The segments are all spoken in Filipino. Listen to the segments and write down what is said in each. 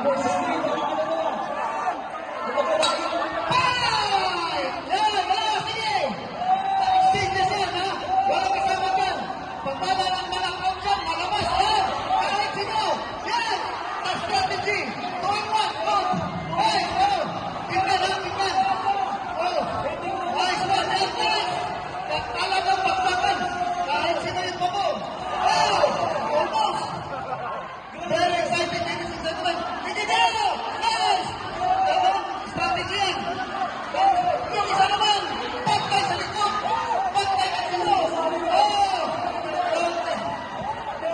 versus 3.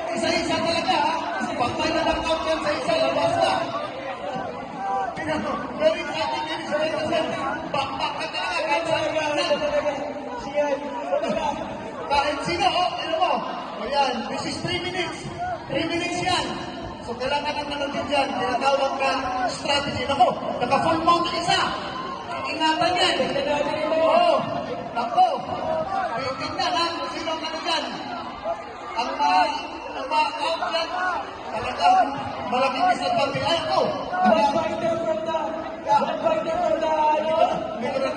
Isa-isa talaga, ha? Pag may nalangkot yan sa isa, labas na. Very exciting din sa rin kasi bakbak ka talaga kahit sa kahit sino, ano mo? O yan, this is 3 minutes. 3 minutes yan. So kailangan ng nanonood dyan, tinatawag ka strategy. Ako, naka-full mount ng isa. Ingatan yan. Oo. Ako. Tingnan ha, kung sino ang ano dyan. Ang ma-out yan, talagang malaking disadvantage. Ay, ako! One fighter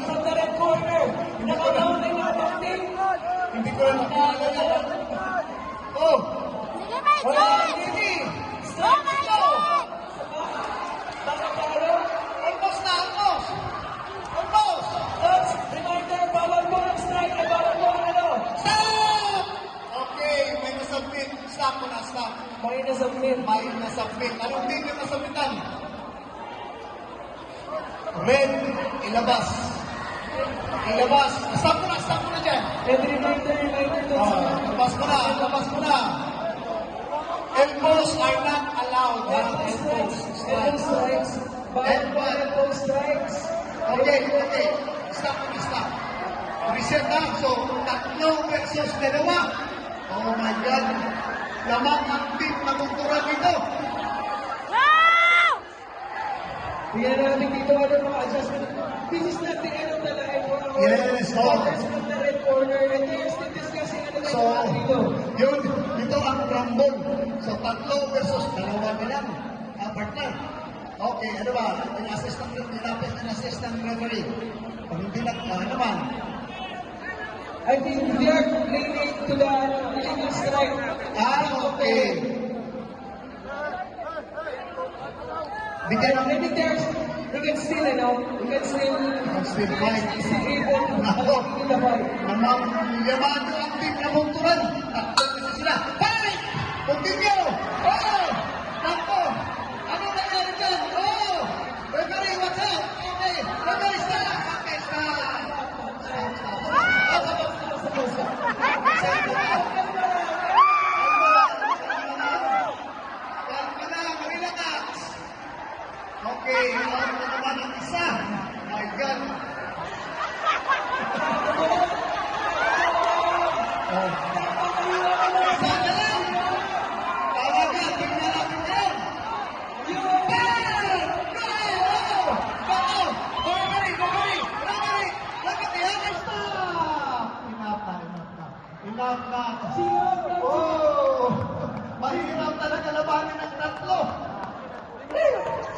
from the red corner. Nakataon na yung ating team. Hindi ko na makakala yan. Oh! Wala kang hindi! Strike ito! Almost na, almost! Almost! That's reminder, bawal mo ang strike, bawal mo ang ano. Stop! Okay, may nasubmit. Stop mo na, stop. May nasubmit. May nasubmit. Anong team yung nasubmitan? Red, ilabas. Ilabas. Stop mo na dyan. And reminder to Labas mo na. Elbows are not allowed. elbow strikes. Bawal mo elbow strikes. Okay. Stop. Reset na. So, 3 versus 2. Oh my God. Lamang ang team na kulturan dito. Tingnan natin dito ano mga adjustment. This is not the end of the line for our Yes, fighters from the red corner. And they're still discussing ano So, tayo dito. dito ang rumble. So, 3 versus 2 na lang. Partner. Okay, ano ba? In-assist ng referee. Pag hindi lang, naman. I think they are leaning to the illegal strike. Okay. Bigyan ng Maybe they can still, you know, we can still fight. still able to Ako, in the fight. namang yamado ang team na kulturan. Takot kasi sila. Fight! Continue! Oh! Ako! Ano nangyari dyan? Oh! Referee, what's up? Okay. Referee, stop! Okay, stop! Okay, ano naman ang isa? My God! Oh. Sana lang! Talaga, tingnan natin yan! Enough na. Oh! Mahirap talaga labanin ng 3.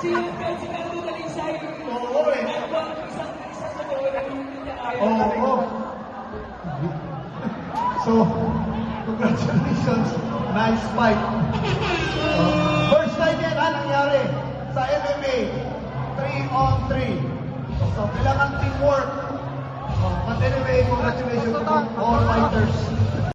Si Kando Dalisay. Oo eh. Isang sa doon na hindi niya kaya. Oo. So, congratulations. Nice fight. First time yan nangyari sa MMA. 3-on-3. So, kailangan teamwork. But anyway, congratulations to all fighters.